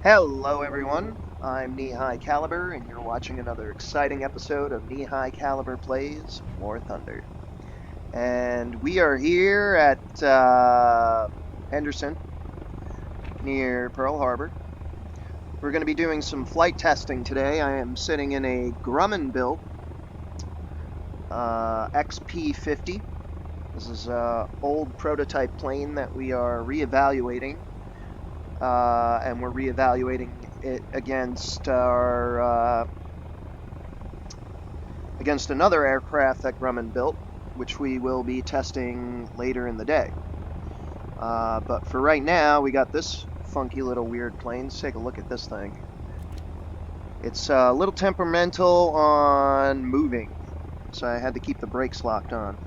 Hello everyone, I'm Knee High Caliber and you're watching another exciting episode of Knee High Caliber Plays More Thunder. And we are here at Henderson, near Pearl Harbor. We're going to be doing some flight testing today. I am sitting in a Grumman built XP-50. This is an old prototype plane that we are reevaluating. And we're reevaluating it against our against another aircraft that Grumman built, which we will be testing later in the day. But for right now, we got this funky little weird plane. Let's take a look at this thing. It's a little temperamental on moving, so I had to keep the brakes locked on.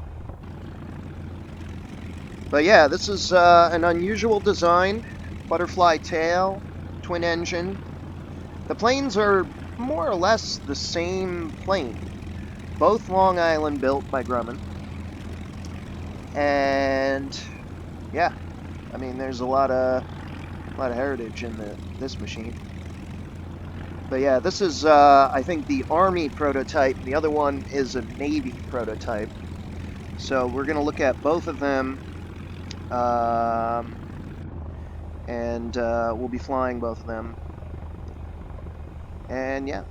But yeah, this is an unusual design. Butterfly tail, twin engine. The planes are more or less the same plane. Both Long Island built by Grumman. And yeah, I mean there's a lot of heritage in this machine. But yeah, this is I think the Army prototype. The other one is a Navy prototype. So we're gonna look at both of them. And we'll be flying both of them. And yeah.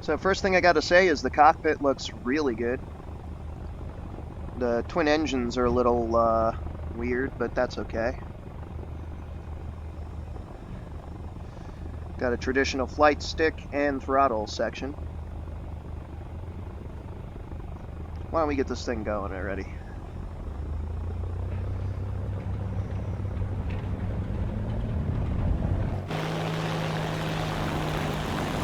So first thing I got to say is the cockpit looks really good. The twin engines are a little weird, but that's okay. Got a traditional flight stick and throttle section. Why don't we get this thing going already?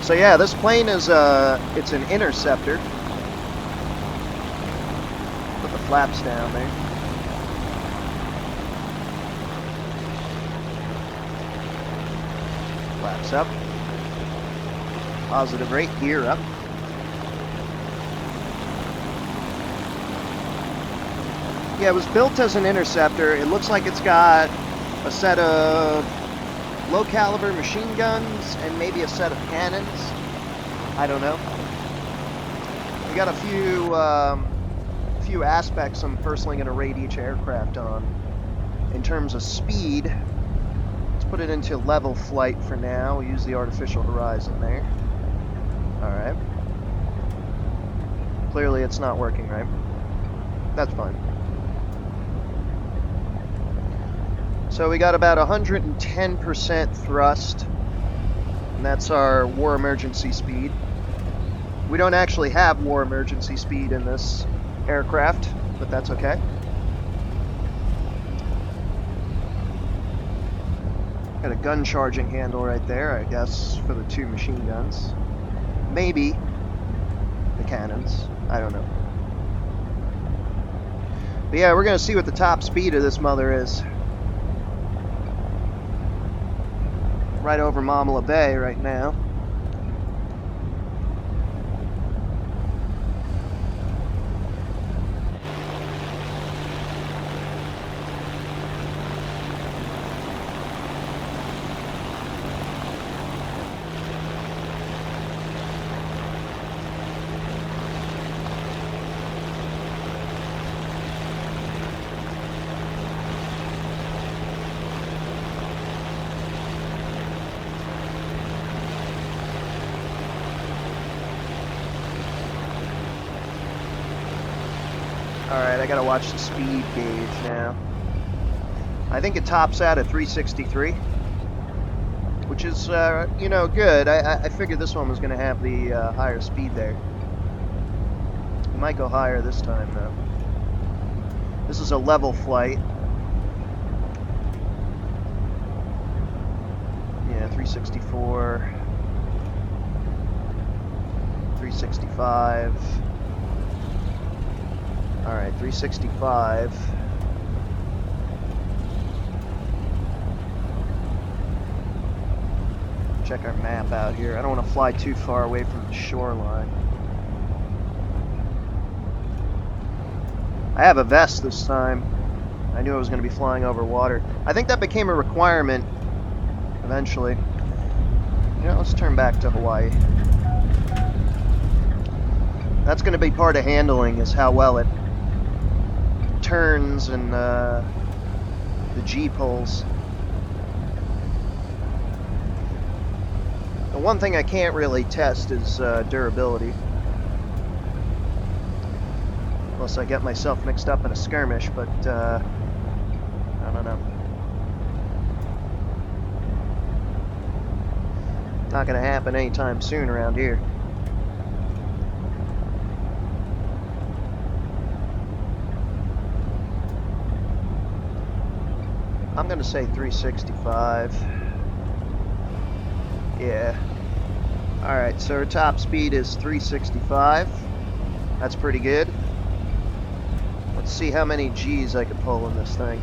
So yeah, this plane is it's an interceptor. Put the flaps down there. Flaps up. Positive rate, gear up. Yeah, it was built as an interceptor. It looks like it's got a set of low caliber machine guns and maybe a set of cannons. I don't know. We got a few aspects I'm personally going to rate each aircraft on. In terms of speed, let's put it into level flight for now. We'll use the artificial horizon there. Alright. Clearly it's not working, right? That's fine. So we got about 110% thrust, and that's our war emergency speed. We don't actually have war emergency speed in this aircraft, but that's okay. Got a gun charging handle right there, I guess, for the two machine guns. Maybe the cannons, I don't know. But yeah, we're gonna see what the top speed of this mother is. Right over Mamala Bay right now. Alright, I gotta watch the speed gauge now. I think it tops out at 363, which is, you know, good. I figured this one was gonna have the higher speed there. It might go higher this time, though. This is a level flight. Yeah, 364, 365. Alright, 365. Check our map out here. I don't want to fly too far away from the shoreline. I have a vest this time. I knew I was going to be flying over water. I think that became a requirement eventually. let's turn back to Hawaii. That's going to be part of handling, is how well it turns and the G pulls. The one thing I can't really test is durability. Unless I get myself mixed up in a skirmish, but I don't know. Not going to happen anytime soon around here. I'm going to say 365. Yeah. Alright, so our top speed is 365. That's pretty good. Let's see how many G's I can pull in this thing.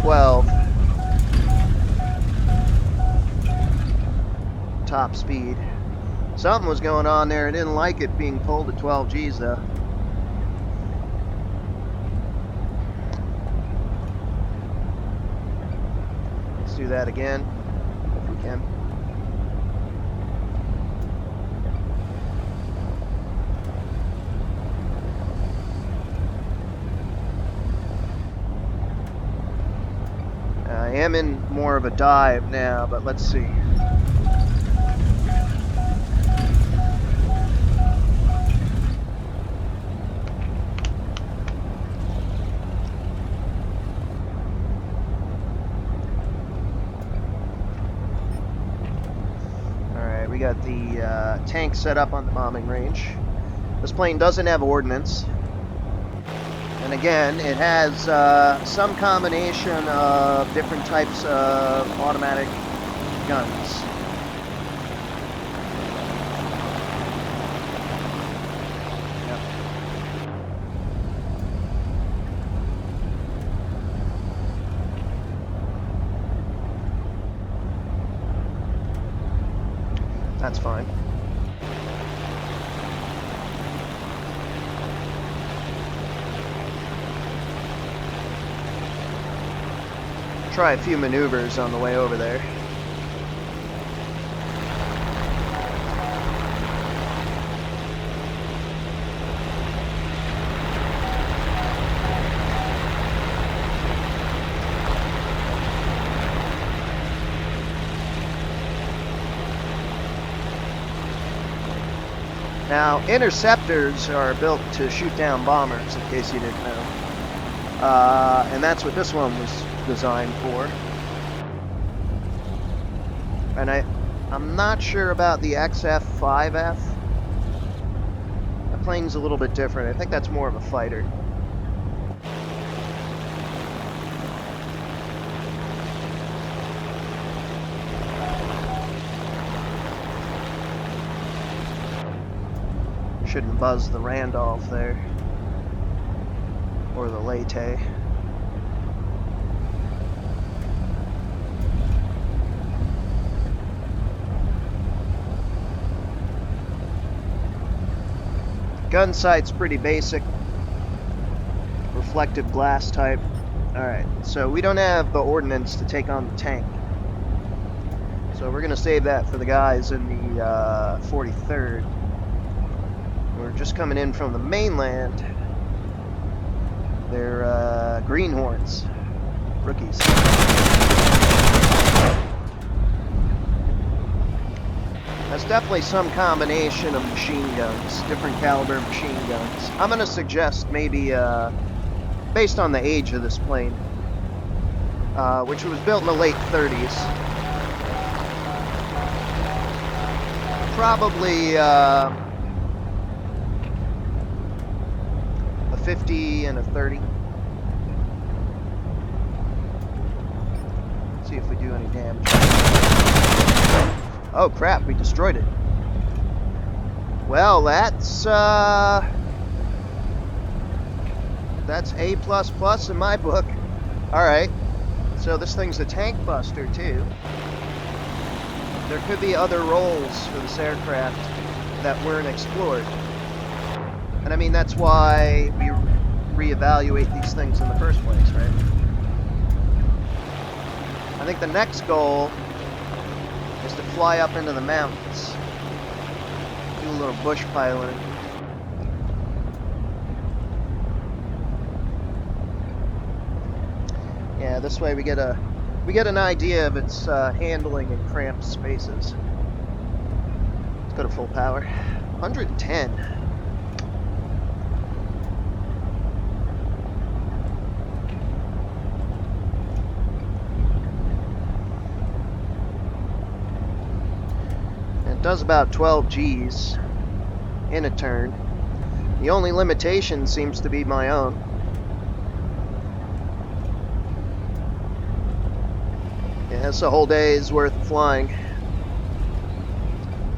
12. Top speed. Something was going on there. I didn't like it being pulled at 12 G's though. Let's do that again, if we can. I am in more of a dive now, but let's see. Alright, we got the tank set up on the bombing range. This plane doesn't have ordnance. And again, it has some combination of different types of automatic guns. Yep. That's fine. Try a few maneuvers on the way over there. Now, interceptors are built to shoot down bombers, in case you didn't know. And that's what this one was designed for. And I'm not sure about the XF5F. That plane's a little bit different. I think that's more of a fighter. Shouldn't buzz the Randolph there. Or the Leyte. Gun sight's pretty basic. Reflective glass type. Alright, so we don't have the ordnance to take on the tank. So we're going to save that for the guys in the 43rd. We're just coming in from the mainland. They're greenhorns. Rookies. That's definitely some combination of machine guns, different caliber machine guns. I'm going to suggest maybe, based on the age of this plane, which was built in the late 30s, probably a 50 and a 30. Let's see if we do any damage. Oh crap, we destroyed it. Well, that's A++ in my book. Alright, so this thing's a tank buster too. There could be other roles for this aircraft that weren't explored. And I mean, that's why we reevaluate these things in the first place, right? I think the next goal is just to fly up into the mountains. Do a little bush piloting. Yeah, this way we get an idea of its handling in cramped spaces. Let's go to full power. 110. It does about 12 Gs in a turn. The only limitation seems to be my own. Yeah, that's a whole day's worth of flying.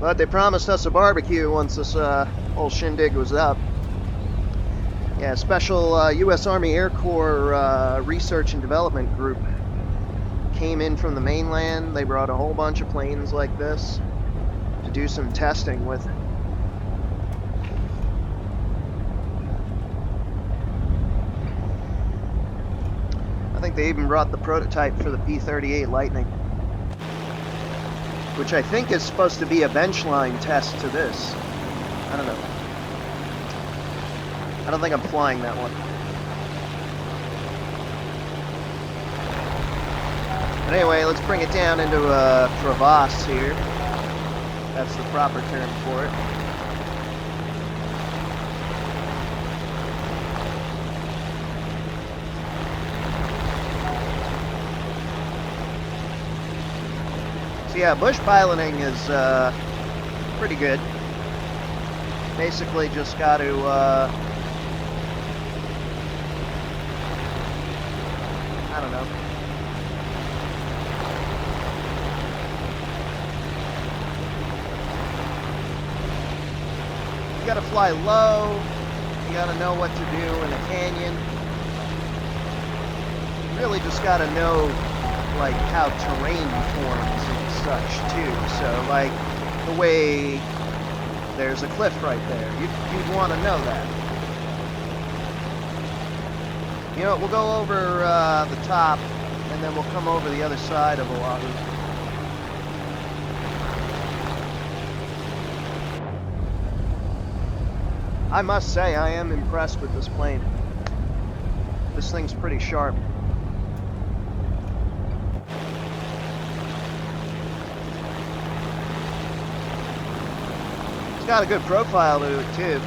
But they promised us a barbecue once this whole shindig was up. Yeah, special U.S. Army Air Corps research and development group came in from the mainland. They brought a whole bunch of planes like this to do some testing with. I think they even brought the prototype for the P-38 Lightning, which I think is supposed to be a benchline test to this. I don't know. I don't think I'm flying that one. But anyway, let's bring it down into a crevasse here. That's the proper term for it. So yeah, bush piloting is pretty good. Basically just got to I don't know. You gotta fly low, you gotta know what to do in a canyon. You really just gotta know like how terrain forms and such too. So like the way there's a cliff right there, you'd want to know that. You know, we'll go over the top and then we'll come over the other side of Oahu. I must say, I am impressed with this plane. This thing's pretty sharp. It's got a good profile to it, too.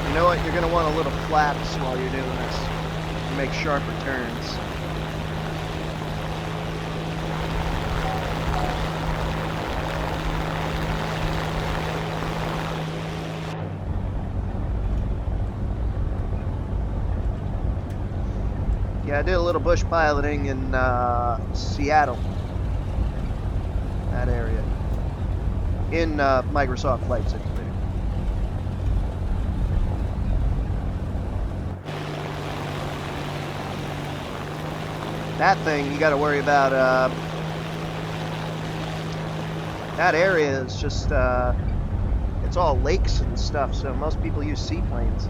You know what? You're going to want a little flaps while you're doing this. Make sharper turns. Yeah, I did a little bush piloting in Seattle, that area, in Microsoft Flight Simulator. That thing, you got to worry about, that area is just, it's all lakes and stuff, so most people use seaplanes.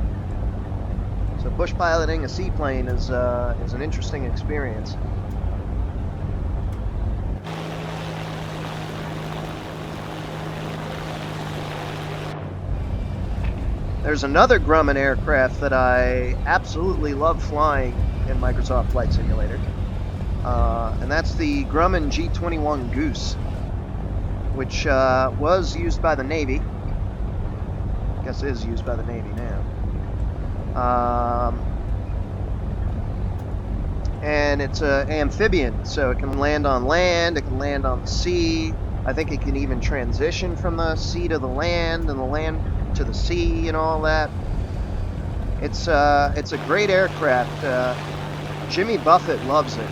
So bush piloting a seaplane is an interesting experience. There's another Grumman aircraft that I absolutely love flying in Microsoft Flight Simulator. And that's the Grumman G-21 Goose, which was used by the Navy. I guess is used by the Navy now. And it's an amphibian, so it can land on land, it can land on the sea. I think it can even transition from the sea to the land and the land to the sea and all that. It's a great aircraft. Jimmy Buffett loves it.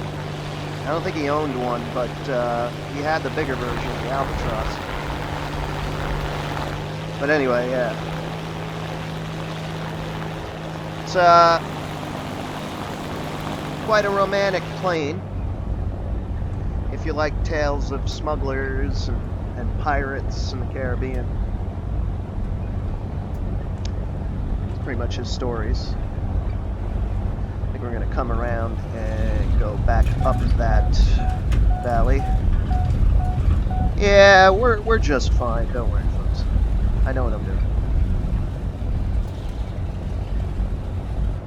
I don't think he owned one, but he had the bigger version, the Albatross. But anyway, yeah. It's quite a romantic plane. If you like tales of smugglers and pirates in the Caribbean. It's pretty much his stories. I think we're going to come around and go back up that valley. Yeah, we're just fine. Don't worry, folks. I know what I'm doing.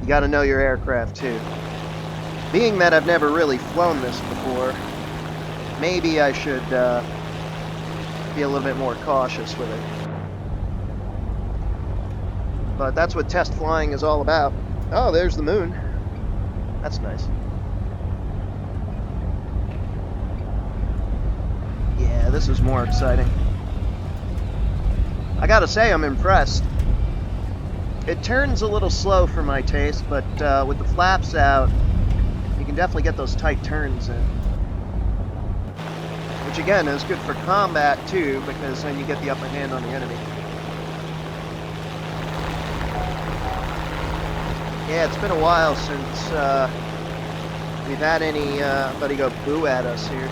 You got to know your aircraft too. Being that I've never really flown this before, maybe I should be a little bit more cautious with it. But that's what test flying is all about. Oh, there's the moon. That's nice. Yeah, this is more exciting. I gotta say, I'm impressed. It turns a little slow for my taste, but with the flaps out, you can definitely get those tight turns in. Which again is good for combat too, because then you get the upper hand on the enemy. Yeah, it's been a while since we've had anybody go boo at us here.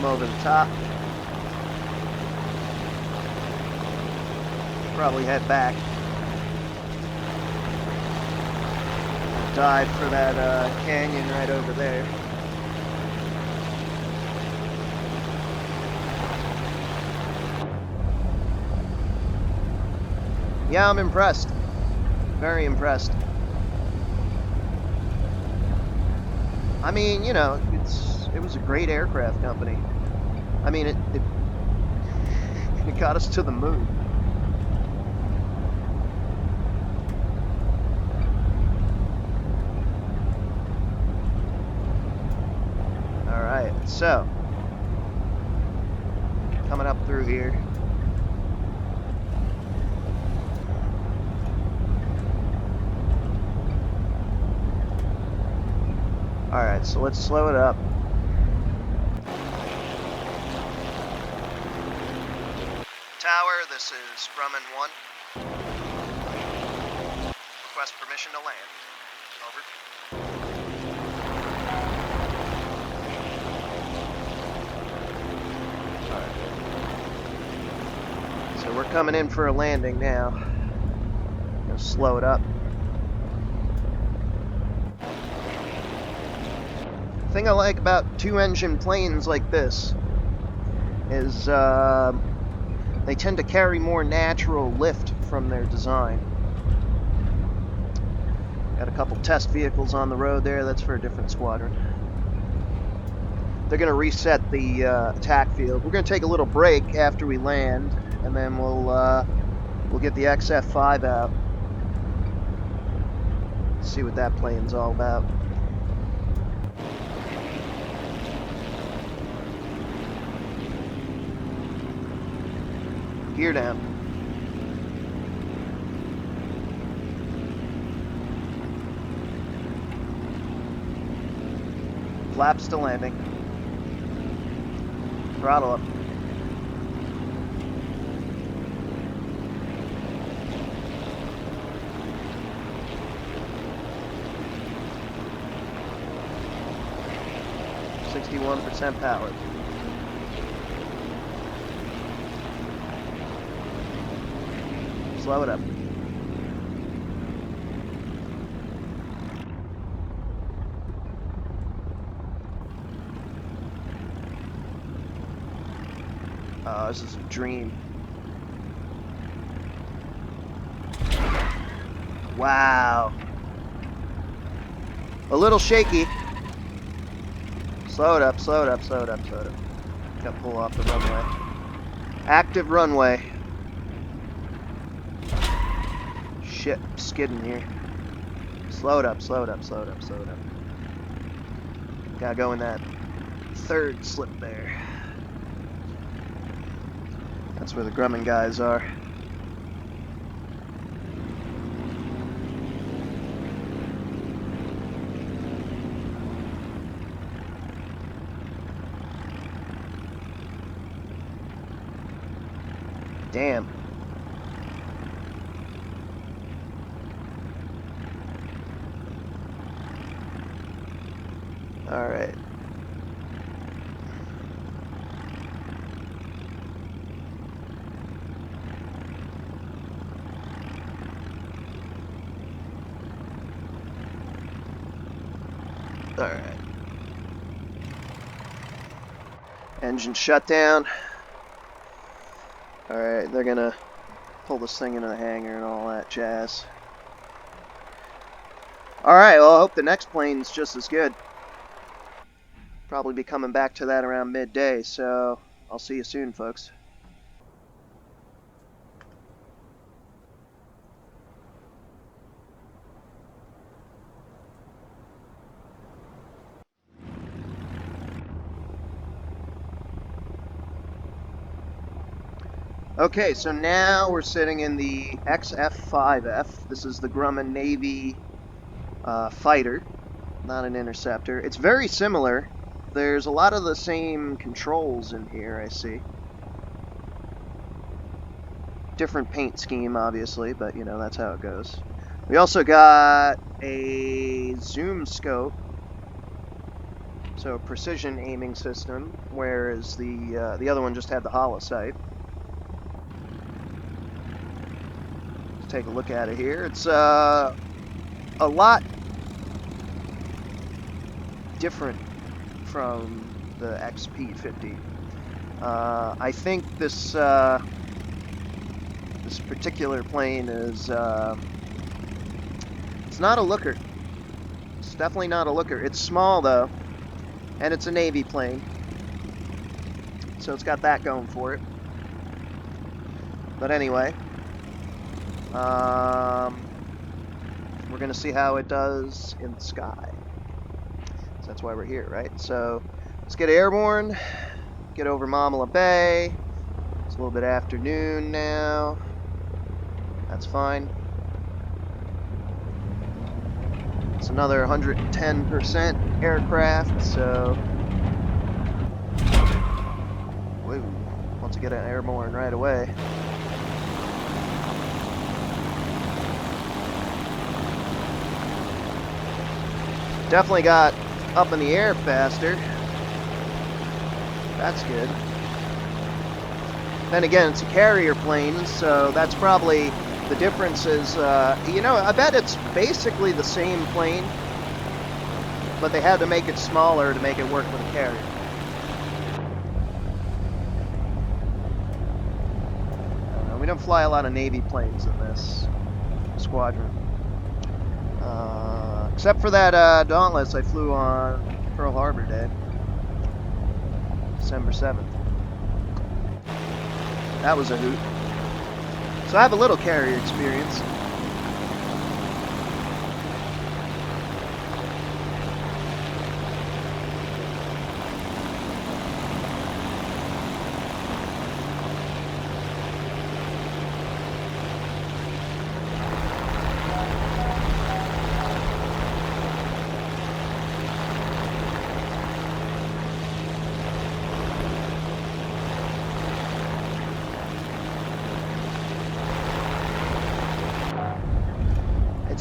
Over the top. Probably head back. Dive for that canyon right over there. Yeah, I'm impressed. Very impressed. I mean, you know, it was a great aircraft company. I mean, it got us to the moon. All right, so coming up through here. All right, so let's slow it up. Tower, this is Grumman 1. Request permission to land. Over. Alright. So we're coming in for a landing now. Gonna slow it up. The thing I like about two-engine planes like this is they tend to carry more natural lift from their design. Got a couple test vehicles on the road there. That's for a different squadron. They're going to reset the attack field. We're going to take a little break after we land, and then we'll get the XF5 out. See what that plane's all about. Gear down. Flaps to landing. Throttle up. %61 power. Slow it up. Oh, this is a dream. Wow. A little shaky. Slow it up, slow it up, slow it up, slow it up. Gotta pull off the runway. Active runway. Shit, I'm skidding here. Slow it up, slow it up, slow it up, slow it up. Gotta go in that third slip there. That's where the Grumman guys are. Damn. All right. All right. Engine shut down. All right, they're gonna pull this thing into the hangar and all that jazz. All right, well, I hope the next plane's just as good. Probably be coming back to that around midday, so I'll see you soon, folks. Okay, so now we're sitting in the XF5F. This is the Grumman Navy fighter, not an interceptor. It's very similar. There's a lot of the same controls in here, I see. Different paint scheme, obviously, but you know, that's how it goes. We also got a zoom scope, so a precision aiming system, whereas the other one just had the holosight. Let's take a look at it here. It's a lot different from the XP-50. I think this this particular plane is it's not a looker. It's definitely not a looker. It's small though, and it's a Navy plane, so it's got that going for it. But anyway, we're gonna see how it does in the sky. So that's why we're here, right? So let's get airborne, get over Mamala Bay. It's a little bit afternoon now. That's fine. It's another 110% aircraft, so whoa, wants to get an airborne right away. Definitely got up in the air faster. That's good. Then again, it's a carrier plane, so that's probably the difference is, you know, I bet it's basically the same plane, but they had to make it smaller to make it work with a carrier. We don't fly a lot of Navy planes in this squadron. Except for that Dauntless I flew on Pearl Harbor Day, December 7th. That was a hoot. So I have a little carrier experience.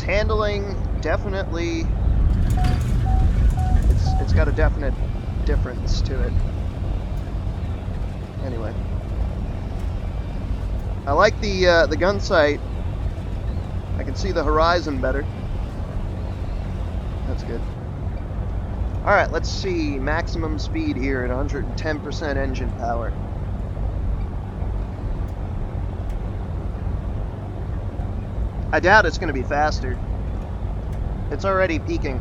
Handling definitely, it's got a definite difference to it. Anyway, I like the gun sight. I can see the horizon better. That's good. All right, let's see maximum speed here at 110% engine power. I doubt it's going to be faster. It's already peaking.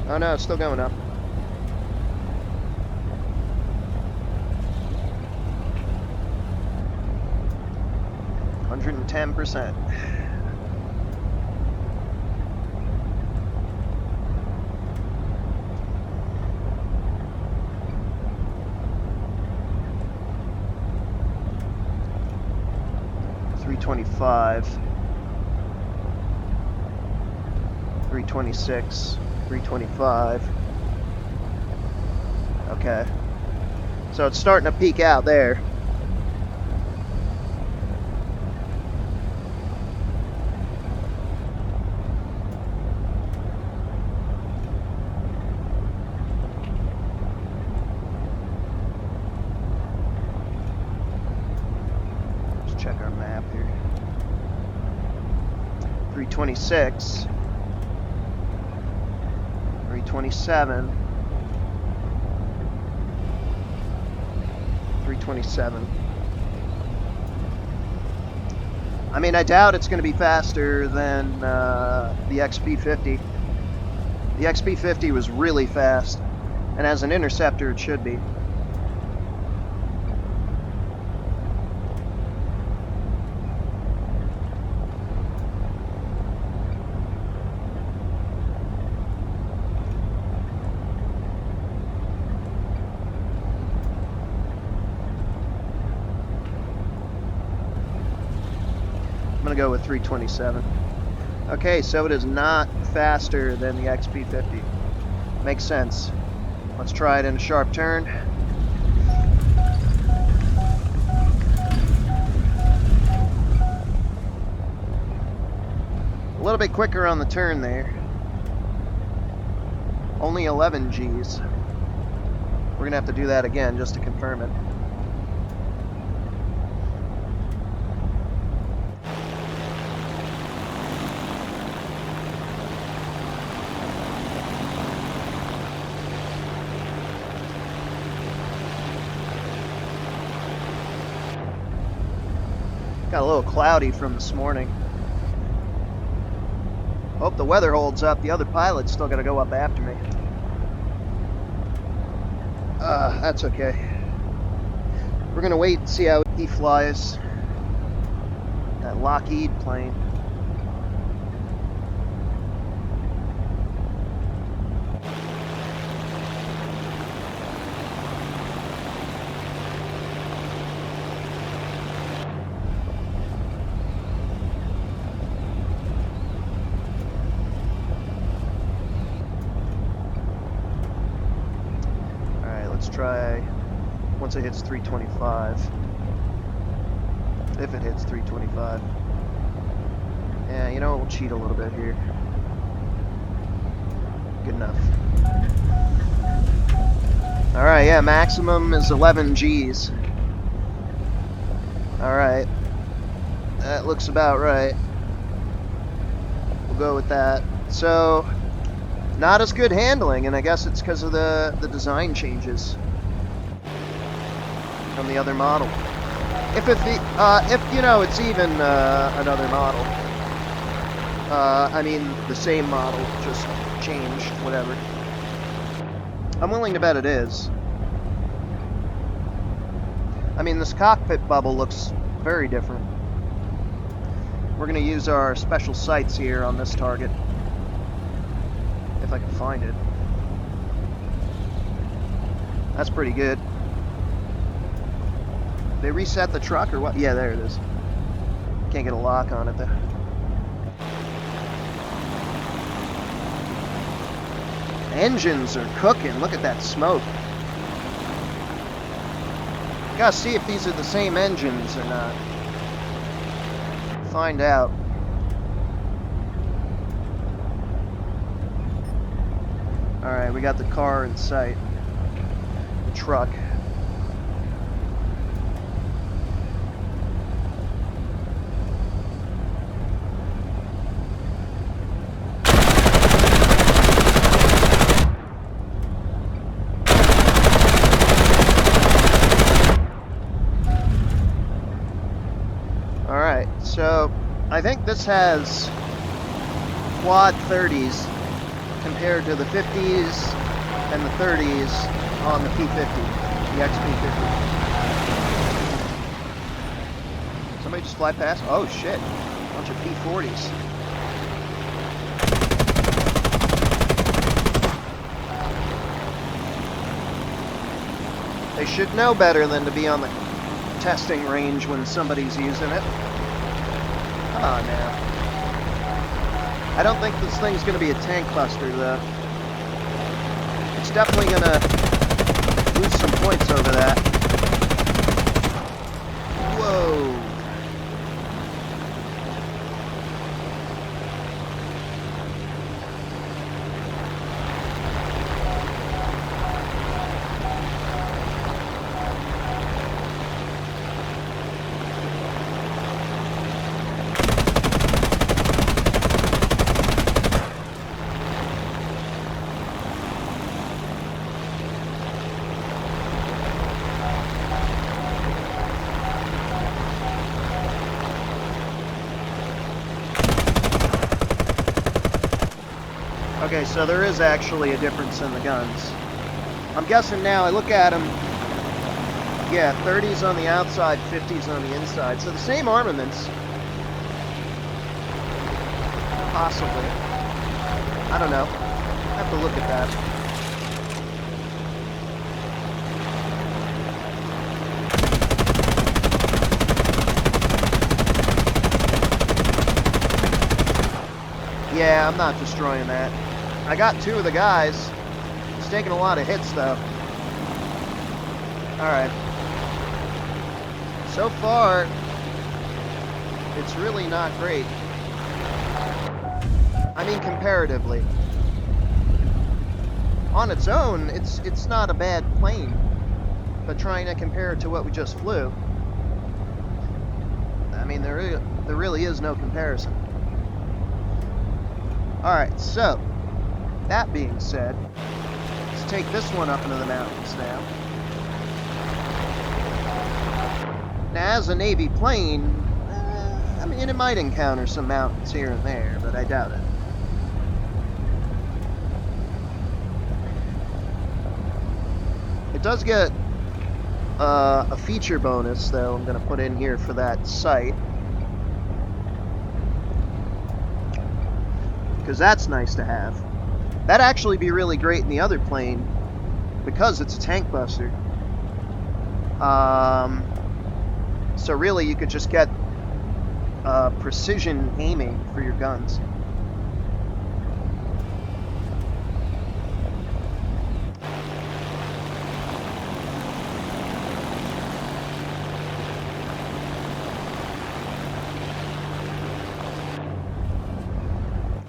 Oh no, it's still going up. 110%. $325, $326, $325. Okay. So it's starting to peak out there. Let's check our map here. 326, 327, 327. I mean, I doubt it's going to be faster than the XP-50. The XP-50 was really fast, and as an interceptor, it should be. I'm going to go with 327. Okay, so it is not faster than the XP-50. Makes sense. Let's try it in a sharp turn. A little bit quicker on the turn there. Only 11 Gs. We're going to have to do that again just to confirm it. Got a little cloudy from this morning. Hope the weather holds up. The other pilot's still got to go up after me. That's okay. We're gonna wait and see how he flies. That Lockheed plane. Let's try once it hits 325. If it hits 325. Yeah, you know, we'll cheat a little bit here. Good enough. Alright, yeah, maximum is 11 Gs. Alright. That looks about right. We'll go with that. So, not as good handling, and I guess it's because of the design changes from the other model. If you know, it's even another model. I mean, the same model, just changed, whatever. I'm willing to bet it is. I mean, this cockpit bubble looks very different. We're going to use our special sights here on this target. If I can find it. That's pretty good. They reset the truck or what? Yeah, there it is. Can't get a lock on it though. Engines are cooking. Look at that smoke. Gotta see if these are the same engines or not. Find out. Alright, we got the car in sight. The truck. Alright, so I think this has quad 30s compared to the 50s and the 30s on the P-50, the XP-50. Somebody they just fly past? Oh shit. Bunch of P-40s. They should know better than to be on the testing range when somebody's using it. Come on now. I don't think this thing's going to be a tank buster, though. It's definitely going to lose some points over that. Whoa. Okay, so there is actually a difference in the guns. I'm guessing now, I look at them, yeah, 30s on the outside, 50s on the inside. So the same armaments. Possibly. I don't know. I have to look at that. Yeah, I'm not destroying that. I got 2 of the guys. It's taking a lot of hits, though. Alright. So far, it's really not great. I mean, comparatively. On its own, it's not a bad plane. But trying to compare it to what we just flew, I mean, there really is no comparison. Alright, so, that being said, let's take this one up into the mountains now. Now, as a Navy plane, I mean, it might encounter some mountains here and there, but I doubt it. It does get a feature bonus, though, I'm going to put in here for that site. Because that's nice to have. That'd actually be really great in the other plane, because it's a tank buster. So really, you could just get precision aiming for your guns.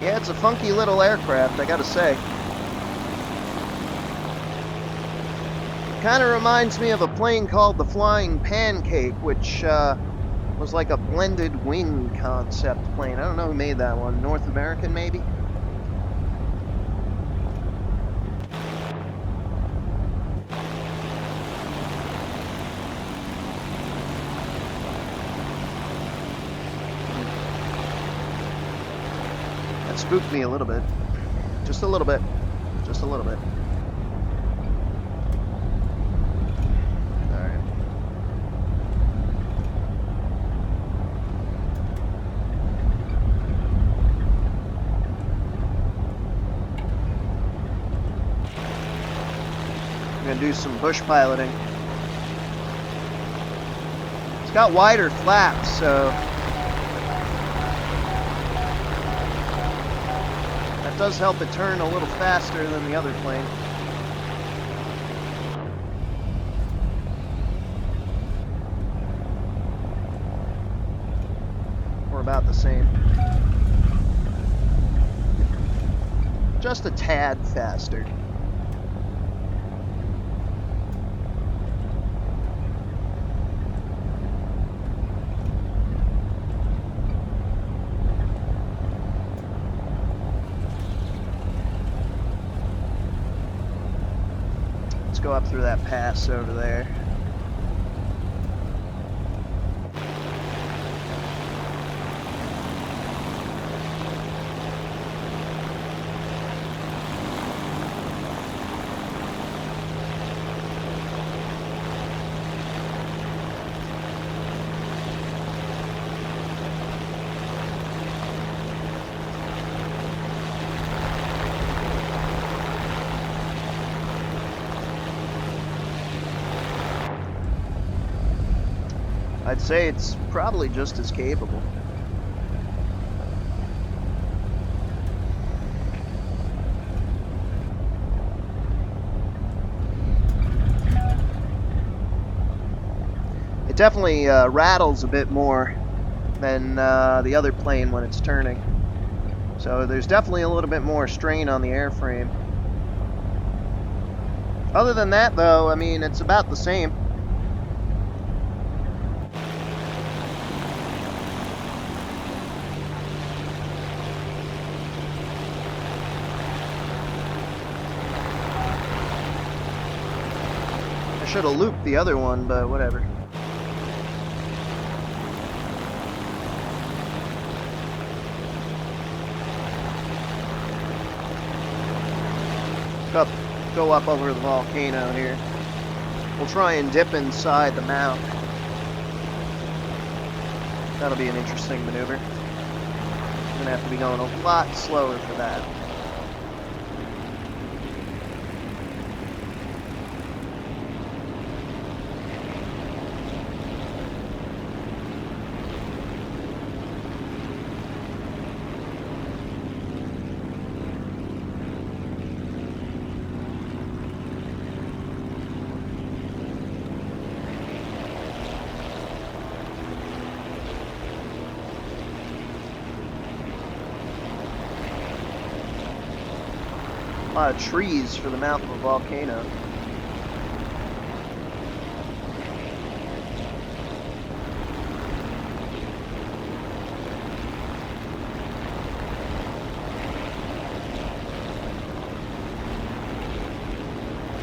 Yeah, it's a funky little aircraft, I gotta say. Kind of reminds me of a plane called the Flying Pancake, which was like a blended wing concept plane. I don't know who made that one. North American, maybe? That spooked me a little bit. Just a little bit. Just a little bit. Alright. I'm gonna do some bush piloting. It's got wider flaps, so that does help it turn a little faster than the other plane. Or about the same. Just a tad faster. Go up through that pass over there. I'd say it's probably just as capable. It definitely rattles a bit more than the other plane when it's turning. So there's definitely a little bit more strain on the airframe. Other than that, though, I mean, it's about the same. I should have looped the other one, but whatever. Go up over the volcano here. We'll try and dip inside the mount. That'll be an interesting maneuver. I'm gonna have to be going a lot slower for that. A lot of trees for the mouth of a volcano.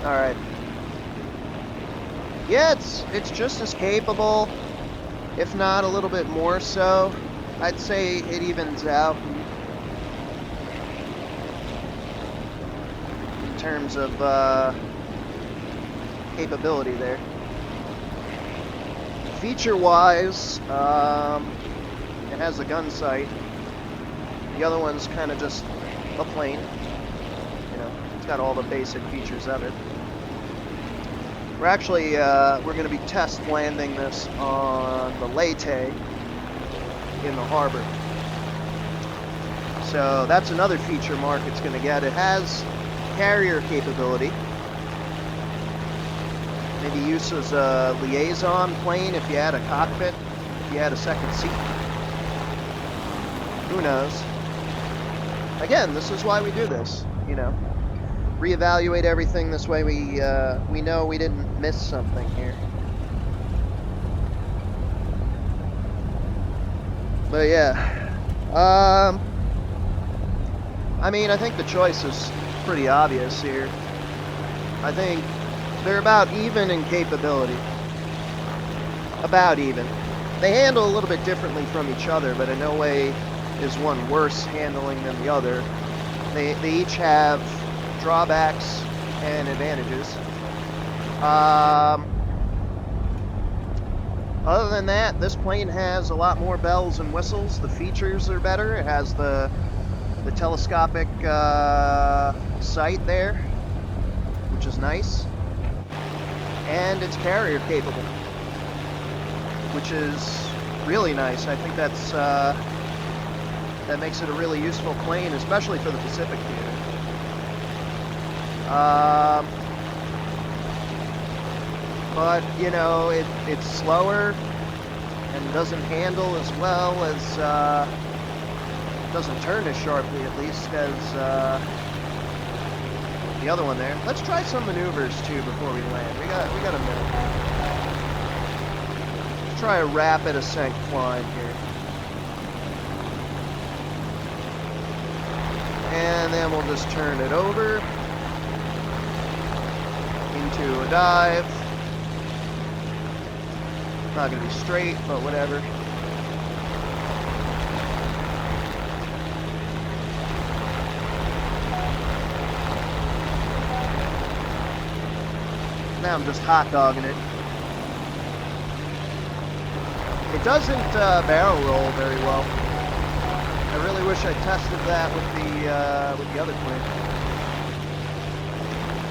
All right. Yeah, it's just as capable, if not a little bit more so. I'd say it evens out in terms of capability there. Feature-wise, it has a gun sight. The other one's kind of just a plane. You know, it's got all the basic features of it. We're actually we're going to be test landing this on the Leyte in the harbor. So that's another feature mark it's going to get. It has carrier capability. Maybe use as a liaison plane if you had a cockpit, if you had a second seat. Who knows? Again, this is why we do this, you know. Reevaluate everything, this way we know we didn't miss something here. But yeah, I mean, I think the choice is pretty obvious here. I think they're about even in capability. About even. They handle a little bit differently from each other, but in no way is one worse handling than the other. They each have drawbacks and advantages. Other than that, this plane has a lot more bells and whistles. The features are better. It has the telescopic sight there, which is nice, and it's carrier capable, which is really nice. I think that's that makes it a really useful plane, especially for the Pacific theater. But, you know, it's slower and doesn't handle as well as, doesn't turn as sharply at least as the other one there. Let's try some maneuvers too before we land. We got a minute. Let's try a rapid ascent climb here. And then we'll just turn it over into a dive. Not gonna be straight, but whatever. Now I'm just hot dogging it. It doesn't barrel roll very well. I really wish I tested that with the other plane.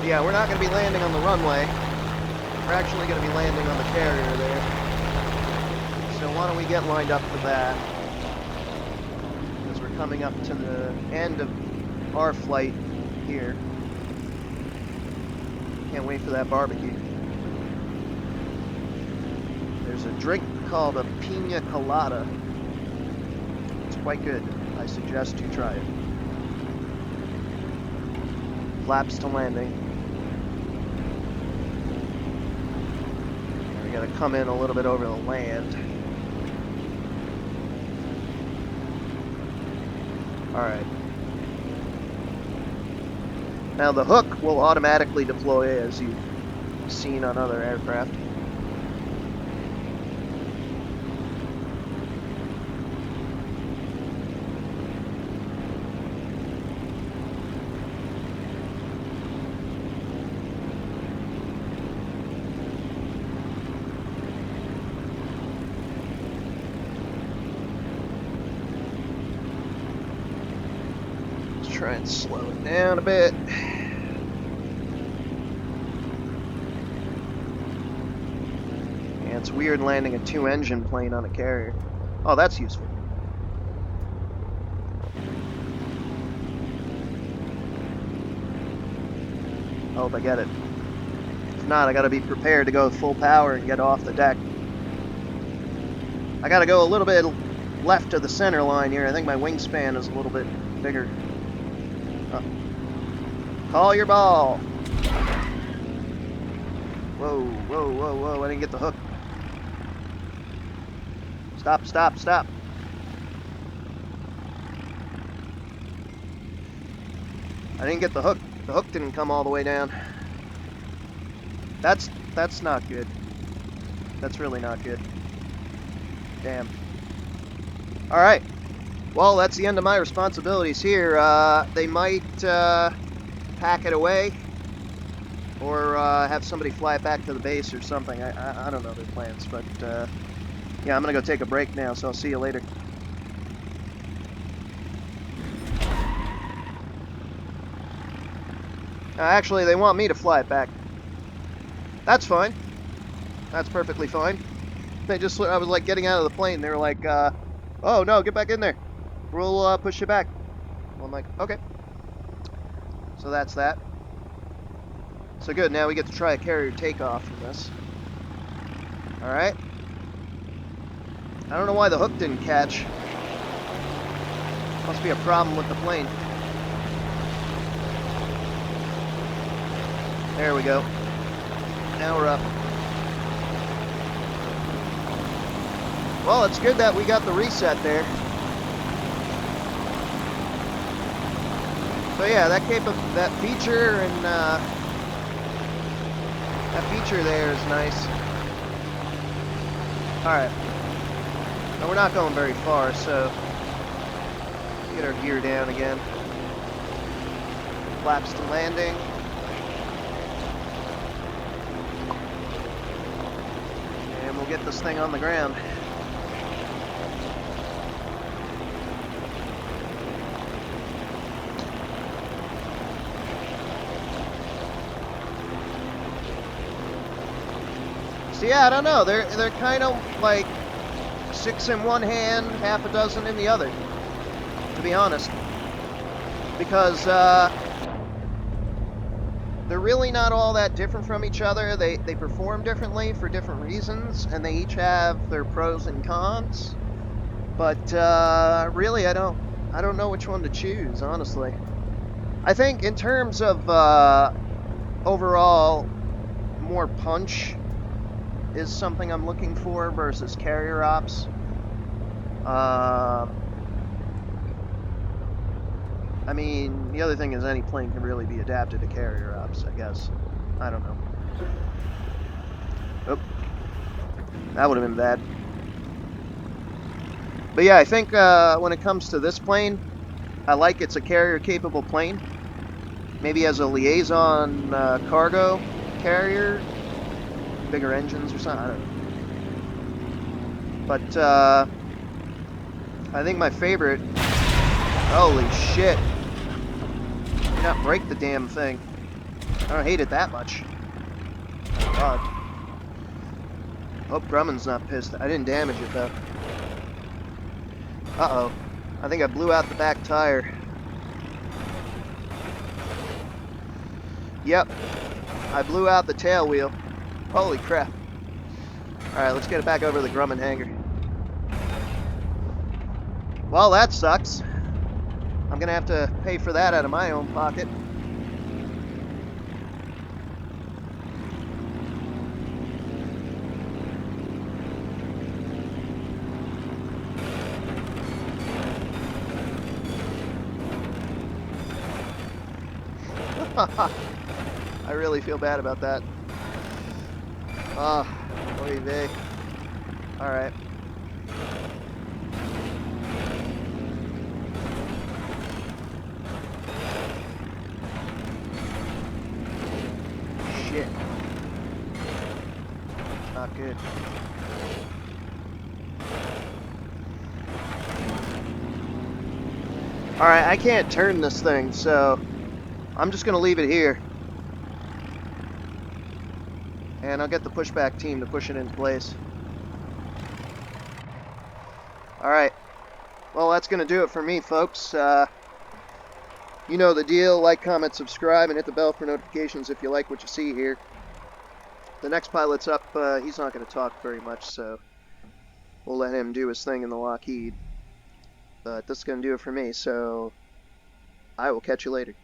Yeah, we're not going to be landing on the runway. We're actually going to be landing on the carrier there. don't we get lined up for that? Because we're coming up to the end of our flight here. Can't wait for that barbecue. There's a drink called a pina colada. It's quite good. I suggest you try it. Flaps to landing. And we gotta come in a little bit over the land. Alright. Now the hook will automatically deploy as you've seen on other aircraft. Try and slow it down a bit. Yeah, it's weird landing a two-engine plane on a carrier. Oh, that's useful. I hope I get it. If not, I gotta be prepared to go full power and get off the deck. I gotta go a little bit left of the center line here. I think my wingspan is a little bit bigger. Call your ball. Whoa, whoa, whoa, whoa, I didn't get the hook. Stop, stop, stop. I didn't get the hook. The hook didn't come all the way down. That's not good. That's really not good. Damn. Alright. Well, that's the end of my responsibilities here. They might pack it away, or have somebody fly it back to the base or something. I don't know their plans, but yeah, I'm gonna go take a break now, so I'll see you later. Actually, they want me to fly it back. That's fine. That's perfectly fine. They just, I was like getting out of the plane, they were like, oh no, get back in there. We'll push you back. Well, I'm like, okay. So that's that. So good, now we get to try a carrier takeoff from this. Alright. I don't know why the hook didn't catch. Must be a problem with the plane. There we go. Now we're up. Well, it's good that we got the reset there. So yeah, that feature and that feature there is nice. All right, now we're not going very far, so get our gear down again. Flaps to landing. And we'll get this thing on the ground. So yeah, I don't know. They're kind of like 6 in one hand, half a dozen in the other, to be honest. Because they're really not all that different from each other. They perform differently for different reasons, and they each have their pros and cons. But really, I don't know which one to choose, honestly. I think in terms of overall more punch is something I'm looking for versus carrier ops. I mean, the other thing is any plane can really be adapted to carrier ops, I guess. I don't know. Oh, that would have been bad. But yeah, I think when it comes to this plane, I like it's a carrier-capable plane. Maybe as a liaison cargo carrier, bigger engines or something, I don't know. But I think my favorite, holy shit, do not break the damn thing. I don't hate it that much. Oh god. Hope Grumman's not pissed. I didn't damage it though. Uh-oh. I think I blew out the back tire. Yep. I blew out the tail wheel. Holy crap. Alright, let's get it back over to the Grumman hangar. Well, that sucks. I'm gonna have to pay for that out of my own pocket. I really feel bad about that. Ah, oy vey. Alright. Shit. Not good. Alright, I can't turn this thing, so I'm just gonna leave it here. And I'll get the pushback team to push it in place. Alright. Well, that's going to do it for me, folks. You know the deal. Like, comment, subscribe, and hit the bell for notifications if you like what you see here. The next pilot's up. He's not going to talk very much, so we'll let him do his thing in the Lockheed. But this is going to do it for me, so I will catch you later.